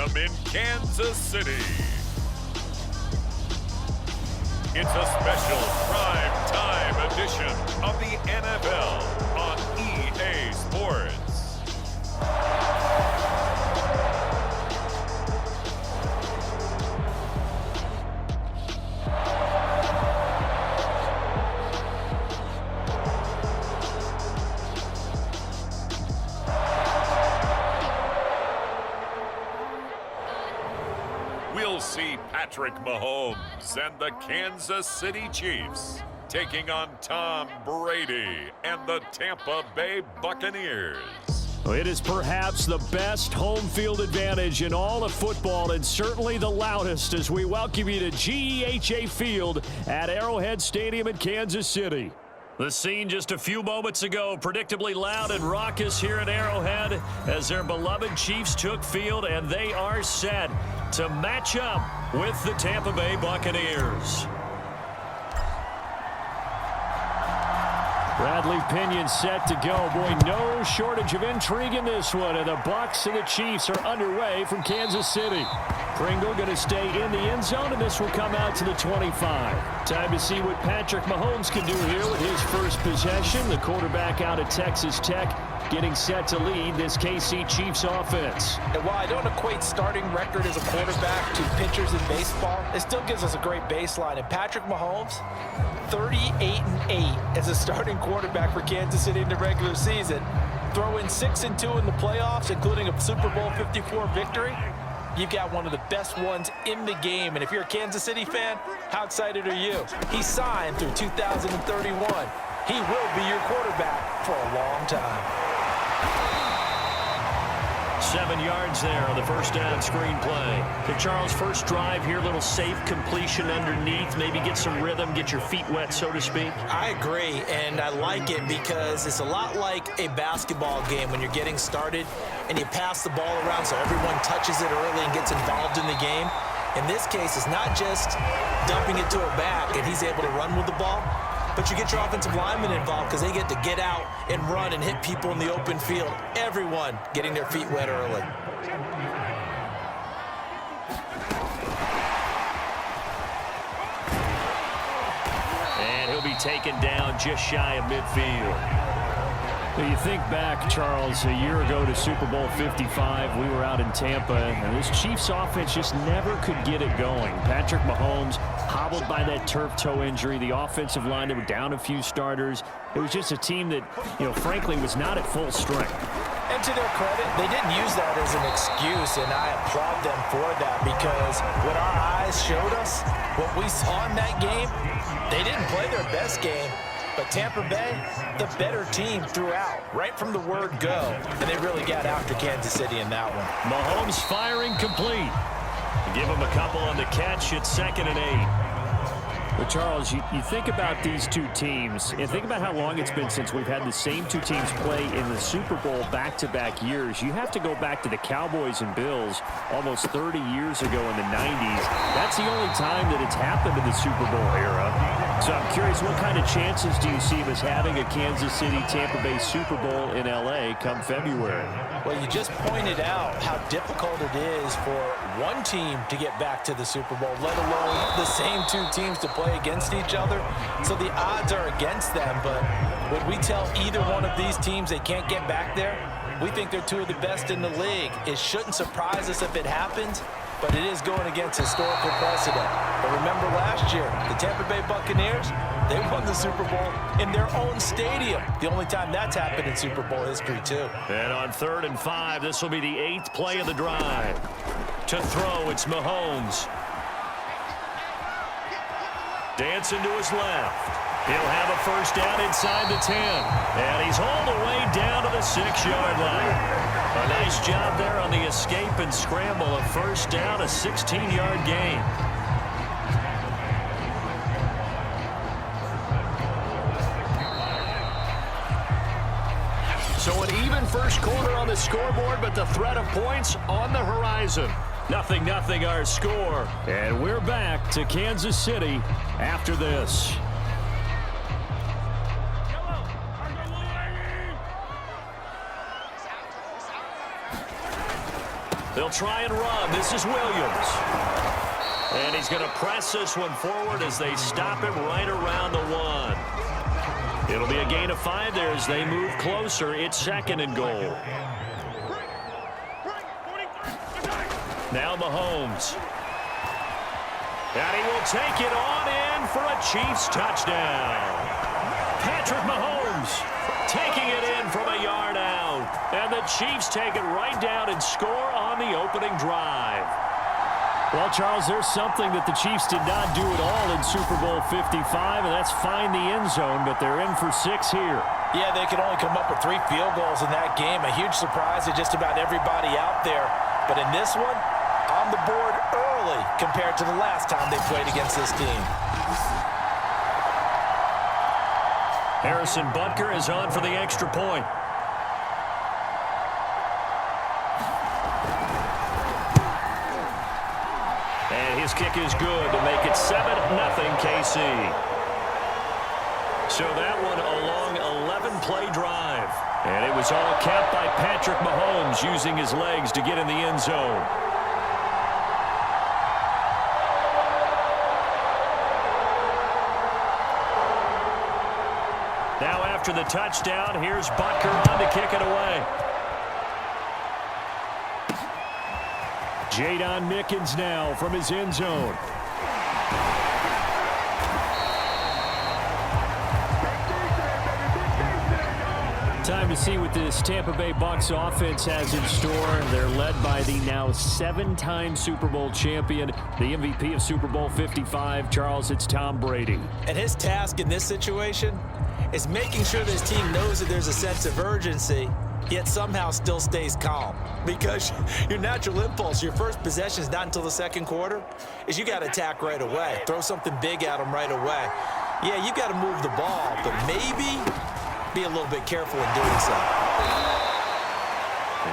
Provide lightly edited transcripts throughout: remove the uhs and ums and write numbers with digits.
Stadium in Kansas City. It's a special prime time edition of the NFL on EA Sports. We'll see Patrick Mahomes and the Kansas City Chiefs taking on Tom Brady and the Tampa Bay Buccaneers. It is perhaps the best home field advantage in all of football, and certainly the loudest, as we welcome you to GEHA Field at Arrowhead Stadium in Kansas City. The scene just a few moments ago, predictably loud and raucous here at Arrowhead as their beloved Chiefs took field, and they are set to match up with the Tampa Bay Buccaneers. Bradley Pinion set to go. Boy, no shortage of intrigue in this one. And the Bucs and the Chiefs are underway from Kansas City. Pringle going to stay in the end zone, and this will come out to the 25. Time to see what Patrick Mahomes can do here with his first possession. The quarterback out of Texas Tech getting set to lead this KC Chiefs offense. And while I don't equate starting record as a quarterback to pitchers in baseball, it still gives us a great baseline. And Patrick Mahomes, 38-8 as a starting quarterback for Kansas City in the regular season. Throw in 6-2 in the playoffs, including a Super Bowl 54 victory. You've got one of the best ones in the game. And if you're a Kansas City fan, how excited are you? He signed through 2031. He will be your quarterback for a long time. 7 yards there on the first down screenplay. Okay, Charles, first drive here, little safe completion underneath. Maybe get some rhythm, get your feet wet, so to speak. I agree, and I like it because it's a lot like a basketball game when you're getting started and you pass the ball around so everyone touches it early and gets involved in the game. In this case, it's not just dumping it to a back and he's able to run with the ball, but you get your offensive linemen involved because they get to get out and run and hit people in the open field. Everyone getting their feet wet early. And he'll be taken down just shy of midfield. You think back, Charles, a year ago to Super Bowl 55, we were out in Tampa, and this Chiefs offense just never could get it going. Patrick Mahomes hobbled by that turf toe injury. The offensive line, they were down a few starters. It was just a team that, frankly, was not at full strength. And to their credit, they didn't use that as an excuse, and I applaud them for that because what our eyes showed us, what we saw in that game, they didn't play their best game. But Tampa Bay, the better team throughout, right from the word go. And they really got after Kansas City in that one. Mahomes firing complete. Give him a couple on the catch. It's 2nd and 8. But Charles, you think about these two teams, and think about how long it's been since we've had the same two teams play in the Super Bowl back-to-back years. You have to go back to the Cowboys and Bills almost 30 years ago in the 90s. That's the only time that it's happened in the Super Bowl era. So I'm curious, what kind of chances do you see of us having a Kansas City-Tampa Bay Super Bowl in L.A. come February? Well, you just pointed out how difficult it is for one team to get back to the Super Bowl, let alone the same two teams to play against each other. So the odds are against them, but when we tell either one of these teams they can't get back there, we think they're two of the best in the league. It shouldn't surprise us if it happens, but it is going against historical precedent. But remember last year, the Tampa Bay Buccaneers, they won the Super Bowl in their own stadium. The only time that's happened in Super Bowl history, too. And on 3rd and 5, this will be the 8th play of the drive. To throw, it's Mahomes. Dancing to his left. He'll have a first down inside the 10. And he's hauled away down to the 6-yard line. A nice job there on the escape and scramble. A first down, a 16-yard gain. So an even first quarter on the scoreboard, but the threat of points on the horizon. 0-0 our score. And we're back to Kansas City after this. They'll try and run. This is Williams. And he's going to press this one forward as they stop him right around the 1. It'll be a gain of 5 there as they move closer. It's 2nd and goal. Now Mahomes. And he will take it on in for a Chiefs touchdown. Patrick Mahomes taking it in from a yard out. And the Chiefs take it right down and score on the opening drive. Well, Charles, there's something that the Chiefs did not do at all in Super Bowl 55, and that's find the end zone, but they're in for 6 here. Yeah, they could only come up with 3 field goals in that game. A huge surprise to just about everybody out there. But in this one, on the board early compared to the last time they played against this team. Harrison Butker is on for the extra point. And his kick is good to make it 7-0 KC. So that one a long 11-play drive. And it was all capped by Patrick Mahomes using his legs to get in the end zone. Now after the touchdown, here's Butker on to kick it away. Jadon Mickens now from his end zone. Time to see what this Tampa Bay Bucs offense has in store. They're led by the now 7-time Super Bowl champion, the MVP of Super Bowl 55. Charles, it's Tom Brady. And his task in this situation is making sure this team knows that there's a sense of urgency, yet somehow still stays calm. Because your natural impulse, your first possession is not until the second quarter, is you got to attack right away. Throw something big at them right away. Yeah, you got to move the ball, but maybe be a little bit careful in doing so.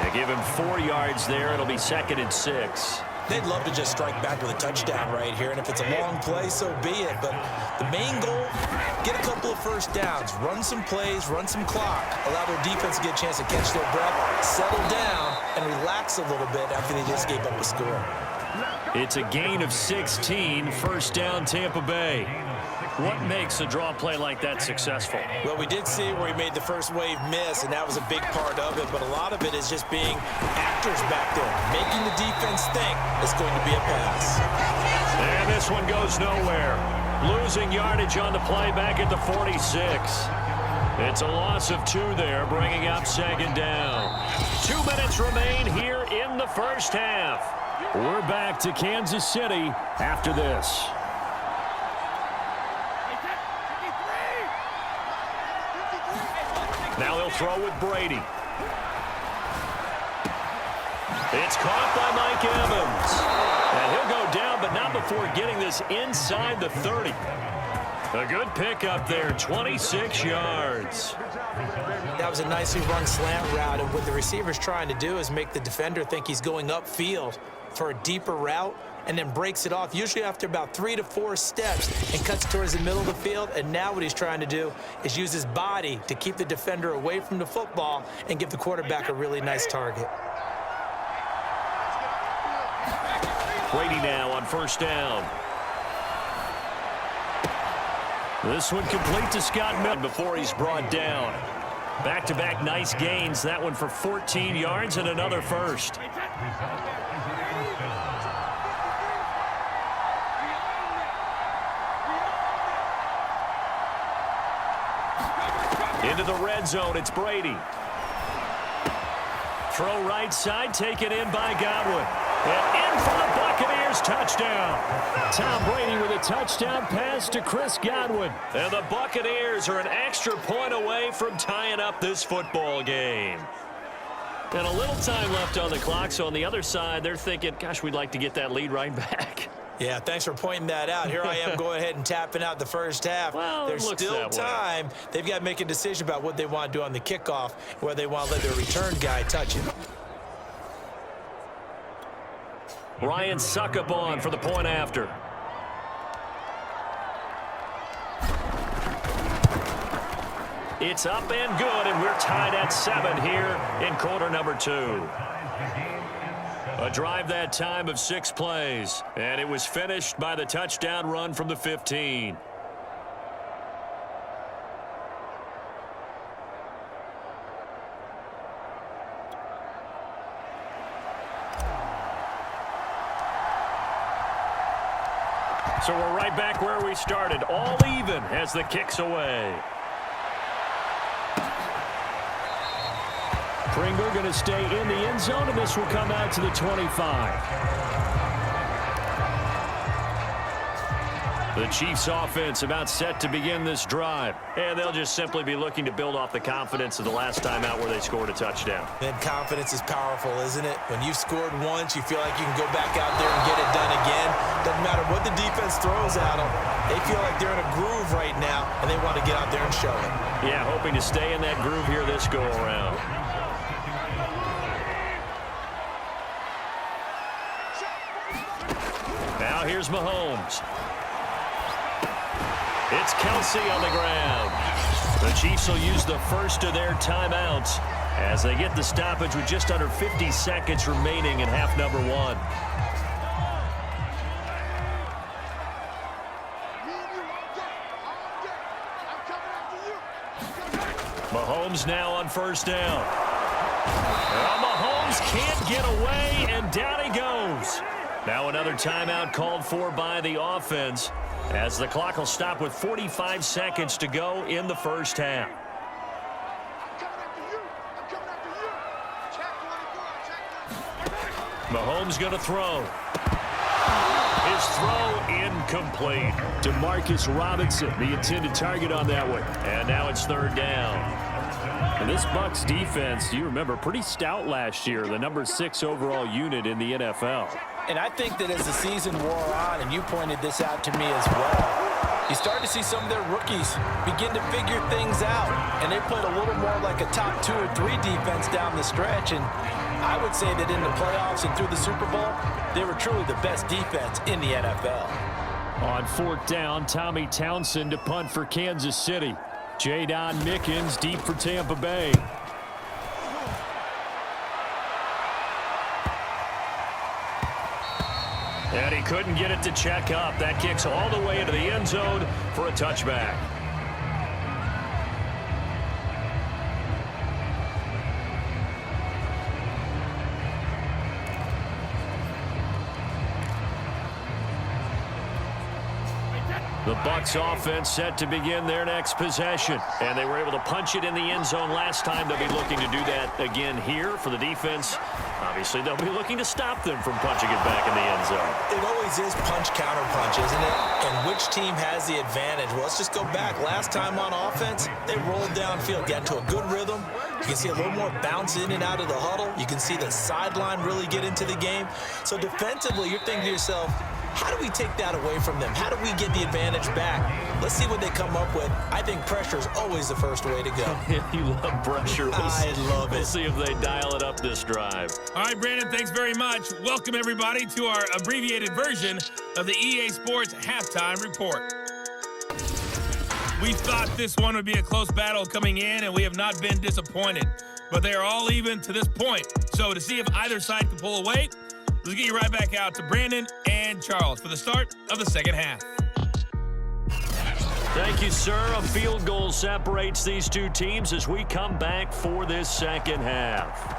They give him 4 yards there. It'll be 2nd and 6. They'd love to just strike back with a touchdown right here, and if it's a long play, so be it. But the main goal, get a couple of first downs, run some plays, run some clock, allow their defense to get a chance to catch their breath, settle down, and relax a little bit after they just gave up a score. It's a gain of 16, first down Tampa Bay. What makes a draw play like that successful? Well, we did see where he made the first wave miss, and that was a big part of it, but a lot of it is just being actors back there, making the defense think it's going to be a pass. And this one goes nowhere. Losing yardage on the play back at the 46. It's a loss of 2 there, bringing up 2nd down. 2 minutes remain here in the first half. We're back to Kansas City after this. Now they'll throw with Brady. It's caught by Mike Evans. And he'll go down, but not before getting this inside the 30. A good pickup there, 26 yards. That was a nicely run slant route, and what the receiver's trying to do is make the defender think he's going upfield for a deeper route, and then breaks it off, usually after about 3 to 4 steps, and cuts towards the middle of the field. And now what he's trying to do is use his body to keep the defender away from the football and give the quarterback a really nice target. Brady now on first down. This one complete to Scott Miller before he's brought down. Back-to-back nice gains. That one for 14 yards and another first. Into the red zone, it's Brady. Throw right side, taken in by Godwin. And in for the Buccaneers, touchdown. Tom Brady with a touchdown pass to Chris Godwin. And the Buccaneers are an extra point away from tying up this football game. And a little time left on the clock, so on the other side, they're thinking, gosh, we'd like to get that lead right back. Yeah, thanks for pointing that out. Here I am going ahead and tapping out the first half. Well, there's still time. They've got to make a decision about what they want to do on the kickoff, where they want to let their return guy touch it. Ryan Succop for the point after. It's up and good, and we're tied at 7 here in quarter number 2. A drive that time of 6 plays, and it was finished by the touchdown run from the 15. So we're right back where we started, all even as the kick's away. Pringle going to stay in the end zone, and this will come out to the 25. The Chiefs offense about set to begin this drive, and they'll just simply be looking to build off the confidence of the last time out where they scored a touchdown. And confidence is powerful, isn't it? When you've scored once, you feel like you can go back out there and get it done again. Doesn't matter what the defense throws at them. They feel like they're in a groove right now, and they want to get out there and show it. Yeah, hoping to stay in that groove here this go-around. Now here's Mahomes. It's Kelsey on the ground. The Chiefs will use the first of their timeouts as they get the stoppage with just under 50 seconds remaining in half number 1. Mahomes now on first down. Well, Mahomes can't get away, and down he goes. Now another timeout called for by the offense as the clock will stop with 45 seconds to go in the first half. Mahomes going to throw. His throw incomplete. Demarcus Robinson, the intended target on that one. And now it's third down. And this Bucs defense, you remember, pretty stout last year, the number 6 overall unit in the NFL. And I think that as the season wore on, and you pointed this out to me as well, you start to see some of their rookies begin to figure things out. And they played a little more like a top 2 or 3 defense down the stretch. And I would say that in the playoffs and through the Super Bowl, they were truly the best defense in the NFL. On fourth down, Tommy Townsend to punt for Kansas City. Jadon Mickens deep for Tampa Bay. And he couldn't get it to check up. That kicks all the way into the end zone for a touchback. The Bucs offense set to begin their next possession. And they were able to punch it in the end zone last time. They'll be looking to do that again here for the defense. Obviously, they'll be looking to stop them from punching it back in the end zone. It always is punch-counter-punch, isn't it? And which team has the advantage? Well, let's just go back. Last time on offense, they rolled downfield, got into a good rhythm. You can see a little more bounce in and out of the huddle. You can see the sideline really get into the game. So defensively, you're thinking to yourself, how do we take that away from them? How do we get the advantage back? Let's see what they come up with. I think pressure is always the first way to go. You love pressure. I love it. We'll see if they dial it up this drive. All right, Brandon, thanks very much. Welcome, everybody, to our abbreviated version of the EA Sports Halftime Report. We thought this one would be a close battle coming in, and we have not been disappointed. But they are all even to this point. So to see if either side can pull away, let's get you right back out to Brandon and Charles for the start of the second half. Thank you, sir. A field goal separates these two teams as we come back for this second half.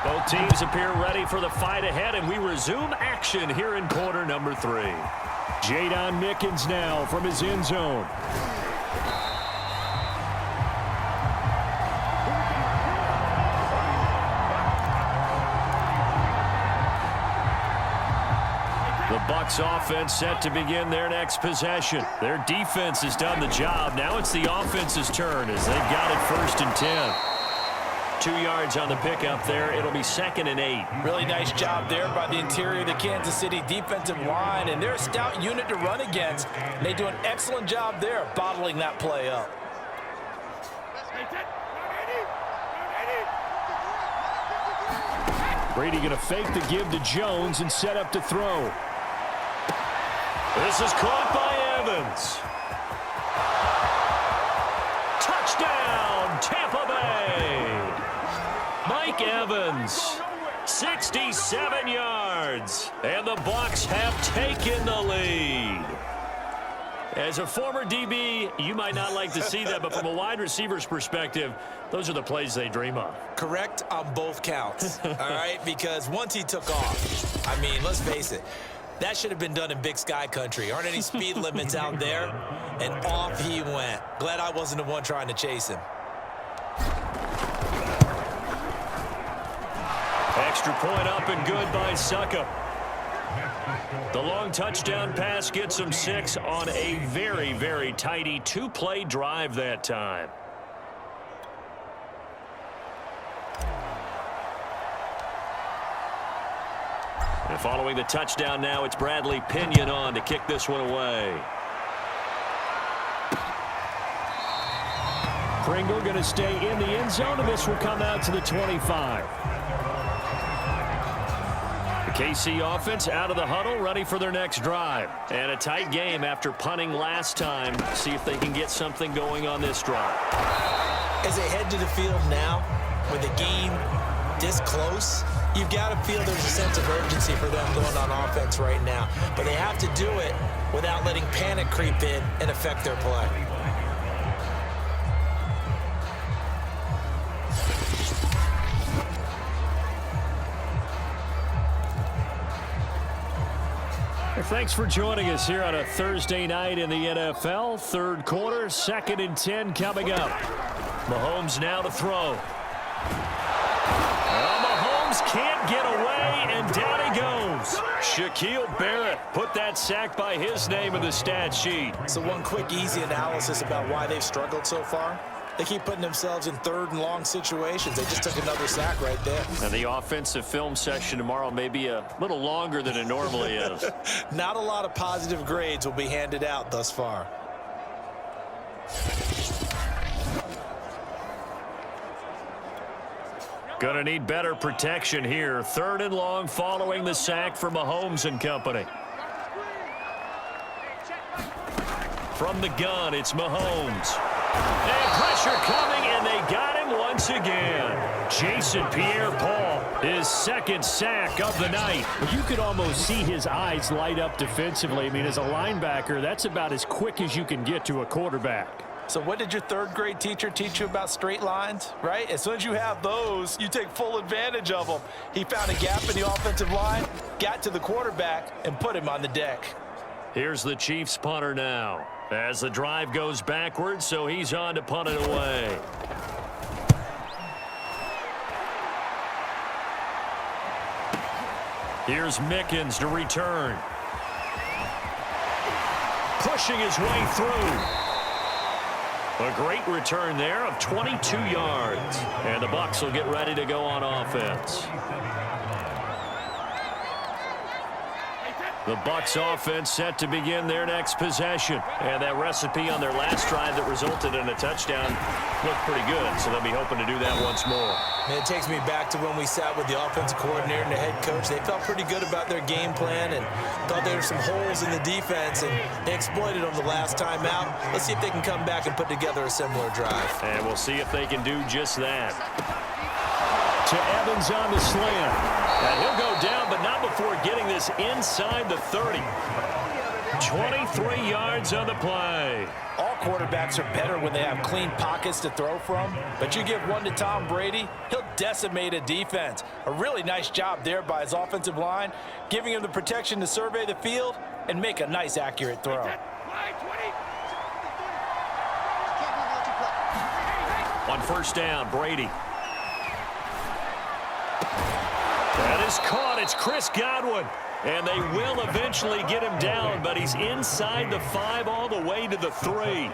Both teams appear ready for the fight ahead, and we resume action here in quarter number 3. Jadon Mickens now from his end zone. The Bucs offense set to begin their next possession. Their defense has done the job. Now it's the offense's turn as they've got it first and 10. 2 yards on the pickup there. It'll be 2nd and 8. Really nice job there by the interior of the Kansas City defensive line, and they're a stout unit to run against. And they do an excellent job there bottling that play up. Brady going to fake the give to Jones and set up to throw. This is caught by Evans. Touchdown, Tampa Bay. Mike Evans 67 yards. And the Bucs have taken the lead. As a former DB, you might not like to see that, but from a wide receiver's perspective, those are the plays they dream of. Correct on both counts, all right? Because once he took off, I mean, let's face it, that should have been done in Big Sky country. Aren't any speed limits out there? And off he went. Glad I wasn't the one trying to chase him. Extra point up and good by Suckup. The long touchdown pass gets him 6 on a very, very tidy 2-play drive that time. And following the touchdown now, it's Bradley Pinion on to kick this one away. Pringle going to stay in the end zone, and this will come out to the 25. The KC offense out of the huddle, ready for their next drive. And a tight game after punting last time. See if they can get something going on this drive. As they head to the field now, with the game this close, you've got to feel there's a sense of urgency for them going on offense right now. But they have to do it without letting panic creep in and affect their play. Thanks for joining us here on a Thursday night in the NFL. Third quarter, 2nd and 10 coming up. Mahomes now to throw. Well, Mahomes can't get away, and down he goes. Shaquille Barrett put that sack by his name in the stat sheet. So one quick, easy analysis about why they've struggled so far. They keep putting themselves in 3rd and long situations. They just took another sack right there. And the offensive film session tomorrow may be a little longer than it normally is. Not a lot of positive grades will be handed out thus far. Gonna need better protection here. 3rd and long following the sack for Mahomes and company. From the gun, it's Mahomes. And pressure coming, and they got him once again. Jason Pierre-Paul, his 2nd sack of the night. You could almost see his eyes light up defensively. I mean, as a linebacker, that's about as quick as you can get to a quarterback. So what did your 3rd grade teacher teach you about straight lines, right? As soon as you have those, you take full advantage of them. He found a gap in the offensive line, got to the quarterback, and put him on the deck. Here's the Chiefs punter now. As the drive goes backwards, so he's on to punt it away. Here's Mickens to return. Pushing his way through. A great return there of 22 yards. And the Bucs will get ready to go on offense. The Bucs offense set to begin their next possession. And that recipe on their last drive that resulted in a touchdown looked pretty good, so they'll be hoping to do that once more. Man, it takes me back to when we sat with the offensive coordinator and the head coach. They felt pretty good about their game plan and thought there were some holes in the defense, and they exploited them the last time out. Let's see if they can come back and put together a similar drive. And we'll see if they can do just that. To Evans on the slant. And he'll go down, but not before getting this inside the 30. 23 yards on the play. All quarterbacks are better when they have clean pockets to throw from, but you give one to Tom Brady, he'll decimate a defense. A really nice job there by his offensive line, giving him the protection to survey the field and make a nice, accurate throw. On 1st down, Brady. That is caught. It's Chris Godwin. And they will eventually get him down, but he's inside the 5 all the way to the 3.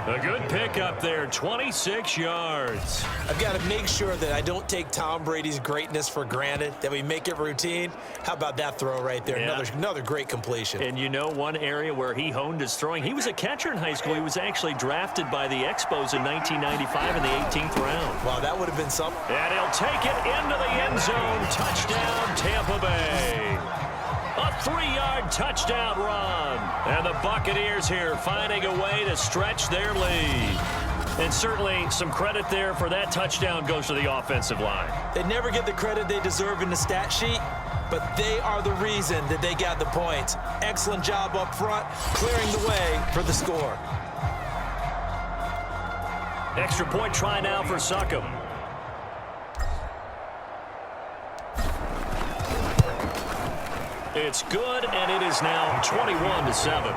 A good pickup there, 26 yards. I've got to make sure that I don't take Tom Brady's greatness for granted, that we make it routine. How about that throw right there? Yeah. Another great completion. And you know one area where he honed his throwing, he was a catcher in high school. He was actually drafted by the Expos in 1995 in the 18th round. Wow, that would have been something. And he'll take it into the end zone. Touchdown, Tampa Bay. A 3-yard touchdown run. And the Buccaneers here finding a way to stretch their lead. And certainly some credit there for that touchdown goes to the offensive line. They never get the credit they deserve in the stat sheet, but they are the reason that they got the points. Excellent job up front, clearing the way for the score. Extra point try now for Succop. It's good, and it is now 21-7.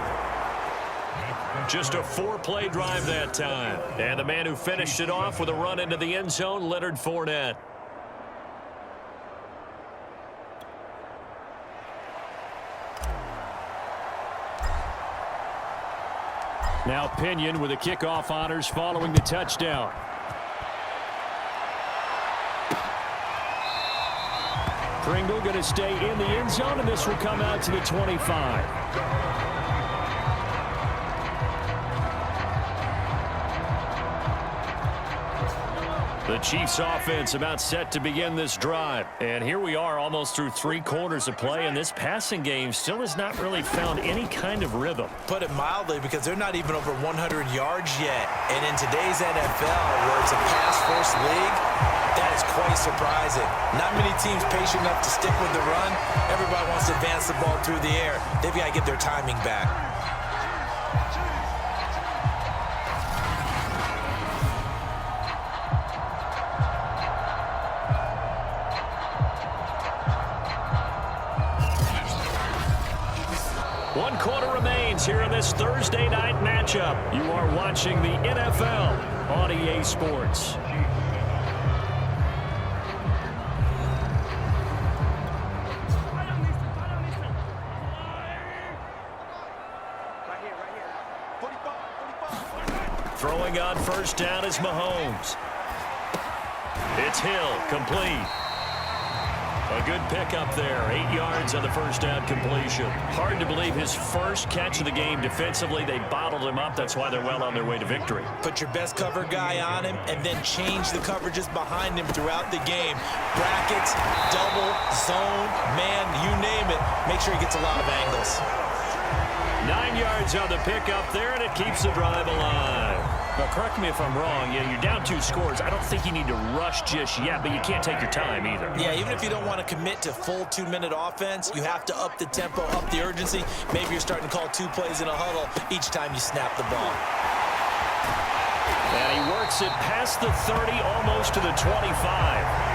Just a 4-play drive that time. And the man who finished it off with a run into the end zone, Leonard Fournette. Now Pinion with the kickoff honors following the touchdown. Pringle going to stay in the end zone, and this will come out to the 25. The Chiefs offense about set to begin this drive. And here we are almost through 3 quarters of play, and this passing game still has not really found any kind of rhythm. Put it mildly, because they're not even over 100 yards yet. And in today's NFL, where it's a pass-first league, that is quite surprising. Not many teams patient enough to stick with the run. Everybody wants to advance the ball through the air. They've got to get their timing back. One quarter remains here in this Thursday night matchup. You are watching the NFL on EA Sports. Throwing on first down is Mahomes. It's Hill, complete. A good pickup there, 8 yards on the first down completion. Hard to believe his first catch of the game defensively. They bottled him up. That's why they're well on their way to victory. Put your best cover guy on him and then change the coverages behind him throughout the game. Brackets, double, zone, man, you name it. Make sure he gets a lot of angles. 9 yards on the pickup there, and it keeps the drive alive. Now, correct me if I'm wrong. Yeah, you're down 2 scores. I don't think you need to rush just yet, but you can't take your time either. Yeah, even if you don't want to commit to full 2-minute offense, you have to up the tempo, up the urgency. Maybe you're starting to call 2 plays in a huddle each time you snap the ball. And he works it past the 30, almost to the 25.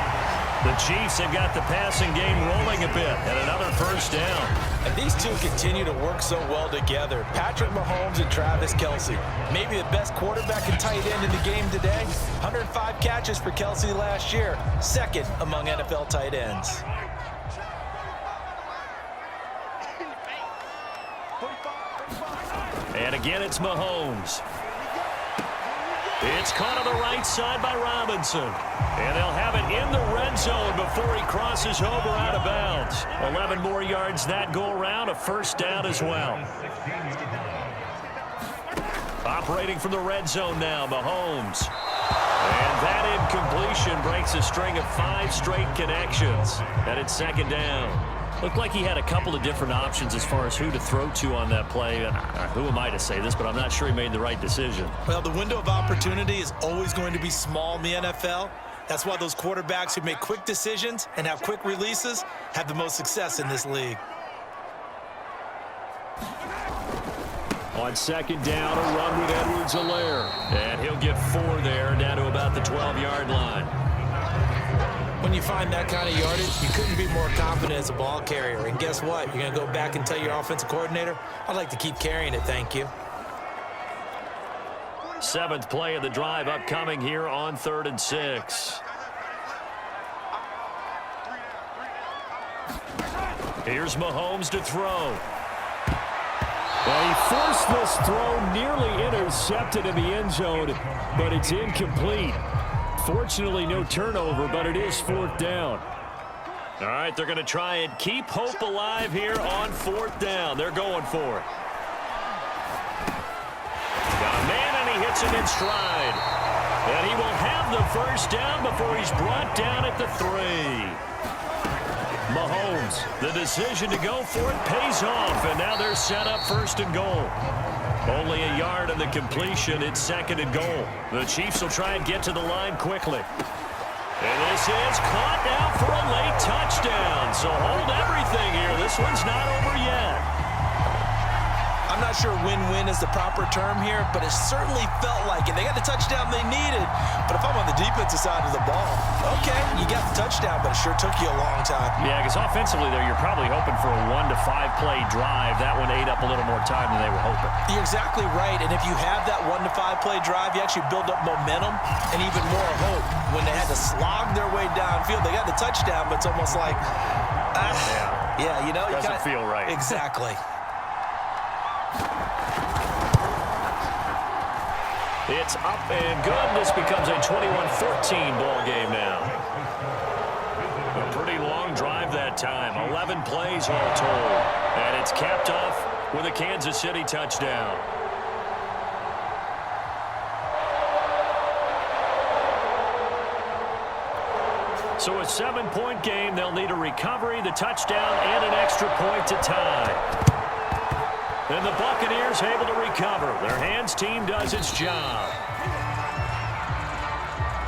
The Chiefs have got the passing game rolling a bit, and another first down. And these two continue to work so well together. Patrick Mahomes and Travis Kelce. Maybe the best quarterback and tight end in the game today. 105 catches for Kelce last year. Second among NFL tight ends. And again, it's Mahomes. It's caught on the right side by Robinson. And they'll have it in the red zone before he crosses over out of bounds. 11 more yards that go around, a first down as well. Operating from the red zone now, Mahomes. And that incompletion breaks a string of 5 straight connections. And it's second down. Looked like he had a couple of different options as far as who to throw to on that play. And who am I to say this, but I'm not sure he made the right decision. Well, the window of opportunity is always going to be small in the NFL. That's why those quarterbacks who make quick decisions and have quick releases have the most success in this league. On second down, a run with Edwards-Helaire. And he'll get 4 there, down to about the 12-yard line. When you find that kind of yardage, you couldn't be more confident as a ball carrier. And guess what? You're going to go back and tell your offensive coordinator, I'd like to keep carrying it, thank you. 7th play of the drive upcoming here on 3rd and 6. Here's Mahomes to throw. Well, he forced this throw, nearly intercepted in the end zone, but it's incomplete. Fortunately, no turnover, but it is 4th down. All right, they're going to try and keep hope alive here on 4th down. They're going for it. Got a man, and he hits him in stride. And he will have the first down before he's brought down at the 3. Mahomes, the decision to go for it pays off, and now they're set up 1st and goal. Only a yard on the completion. It's 2nd and goal. The Chiefs will try and get to the line quickly. And this is caught now for a late touchdown. So hold everything here. This one's not over yet. I'm not sure win-win is the proper term here, but it certainly felt like it. They got the touchdown they needed, but if I'm on the defensive side of the ball, okay, you got the touchdown, but it sure took you a long time. Yeah, because offensively there, you're probably hoping for a 1 to 5 play drive. That one ate up a little more time than they were hoping. You're exactly right, and if you have that 1 to 5 play drive, you actually build up momentum and even more hope. When they had to slog their way downfield, they got the touchdown, but it's almost like, yeah, you know, doesn't feel right. Exactly. It's up and good. This becomes a 21-14 ball game now. A pretty long drive that time. 11 plays all told. And it's capped off with a Kansas City touchdown. So a 7-point game. They'll need a recovery, the touchdown, and an extra point to tie. And the Buccaneers able to recover. Their hands team does its job.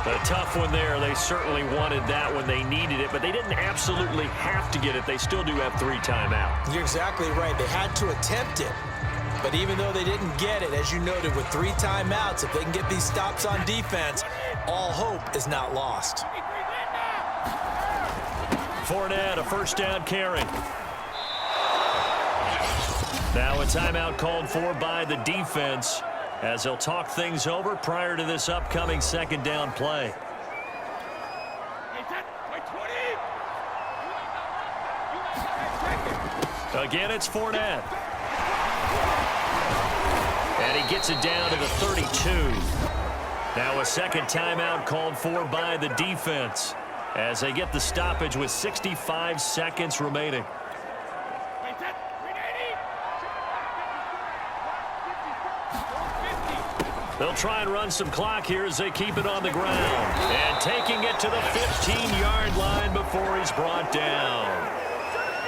A tough one there. They certainly wanted that when they needed it, but they didn't absolutely have to get it. They still do have 3 timeouts. You're exactly right. They had to attempt it. But even though they didn't get it, as you noted, with 3 timeouts, if they can get these stops on defense, all hope is not lost. Fournette, a first down carry. Now a timeout called for by the defense as they'll talk things over prior to this upcoming 2nd down play. Again, it's Fournette. And he gets it down to the 32. Now a 2nd timeout called for by the defense as they get the stoppage with 65 seconds remaining. They'll try and run some clock here as they keep it on the ground. And taking it to the 15-yard line before he's brought down.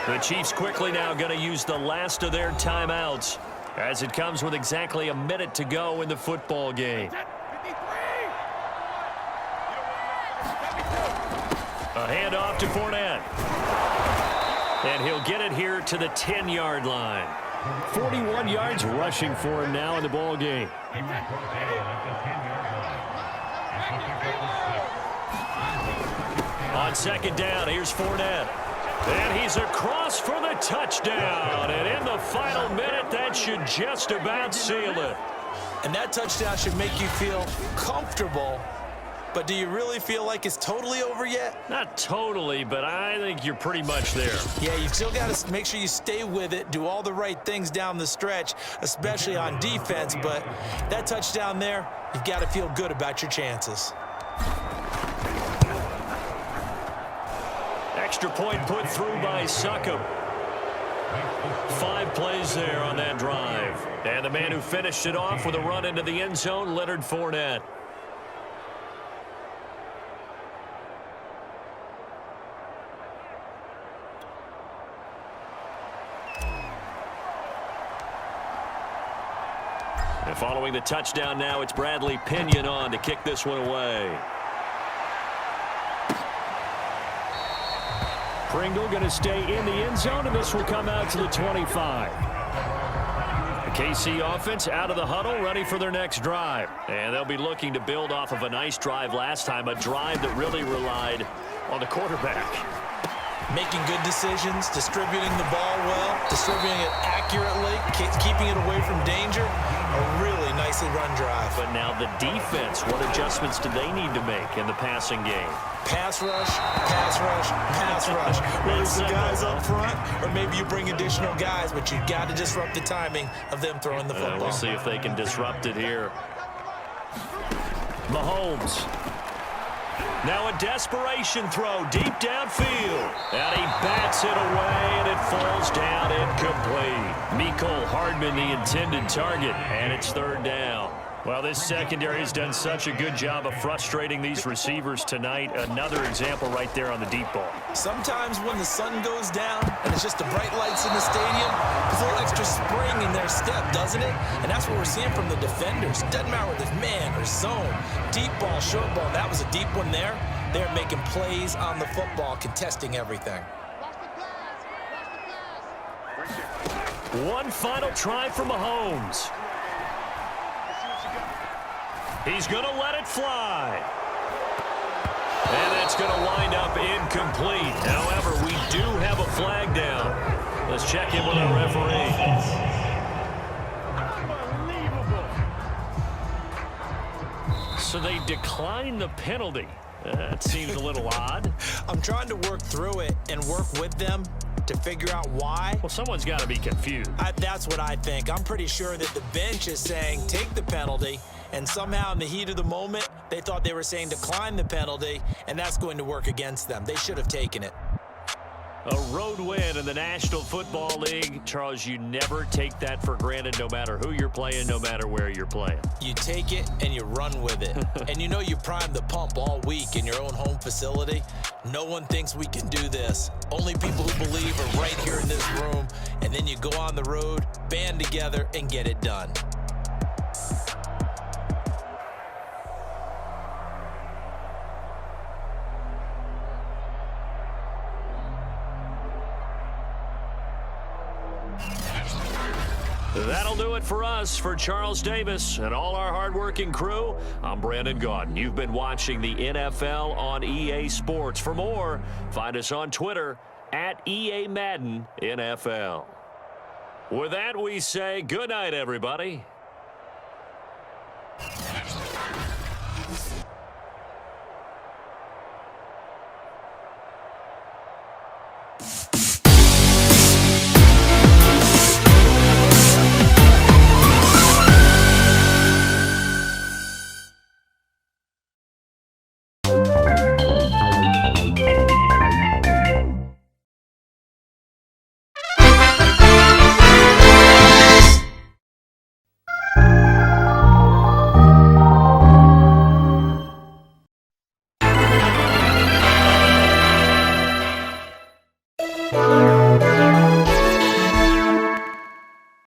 The Chiefs quickly now going to use the last of their timeouts as it comes with exactly a minute to go in the football game. A handoff to Fournette. And he'll get it here to the 10-yard line. 41 yards rushing for him now in the ball game. On 2nd down, here's Fournette. And he's across for the touchdown. And in the final minute, that should just about seal it. And that touchdown should make you feel comfortable. But do you really feel like it's totally over yet? Not totally, but I think you're pretty much there. Yeah, you've still got to make sure you stay with it, do all the right things down the stretch, especially on defense. But that touchdown there, you've got to feel good about your chances. Extra point put through by Succop. 5 plays there on that drive. And the man who finished it off with a run into the end zone, Leonard Fournette. And following the touchdown now, it's Bradley Pinion on to kick this one away. Pringle going to stay in the end zone, and this will come out to the 25. The KC offense out of the huddle, ready for their next drive. And they'll be looking to build off of a nice drive last time, a drive that really relied on the quarterback. Making good decisions, distributing the ball well, distributing it accurately, keeping it away from danger. A really nicely run drive. But now the defense, what adjustments do they need to make in the passing game? Pass rush, pass rush, pass rush. Whether it's the guys up front or maybe you bring additional guys, but you've got to disrupt the timing of them throwing the football. We'll see if they can disrupt it here. Mahomes. Now a desperation throw deep downfield. And he bats it away, and it falls down incomplete. Mecole Hardman, the intended target, and it's 3rd down. Well, this secondary has done such a good job of frustrating these receivers tonight. Another example right there on the deep ball. Sometimes when the sun goes down and it's just the bright lights in the stadium, there's a little extra spring in their step, doesn't it? And that's what we're seeing from the defenders. Doesn't matter whether it's man or zone, deep ball, short ball. That was a deep one there. They're making plays on the football, contesting everything. One final try for Mahomes. He's going to let it fly. And it's going to wind up incomplete. However, we do have a flag down. Let's check in with our referee. So they decline the penalty. That seems a little odd. I'm trying to work through it and work with them to figure out why. Well, someone's got to be confused. That's what I think. I'm pretty sure that the bench is saying take the penalty, and somehow in the heat of the moment, they thought they were saying decline the penalty, and that's going to work against them. They should have taken it. A road win in the National Football League. Charles, you never take that for granted no matter who you're playing, no matter where you're playing. You take it and you run with it. And you know you primed the pump all week in your own home facility. No one thinks we can do this. Only people who believe are right here in this room. And then you go on the road, band together, and get it done. That'll do it for us. For Charles Davis and all our hardworking crew, I'm Brandon Gaudin. You've been watching the NFL on EA Sports. For more, find us on Twitter at EA Madden NFL. With that, we say good night, everybody.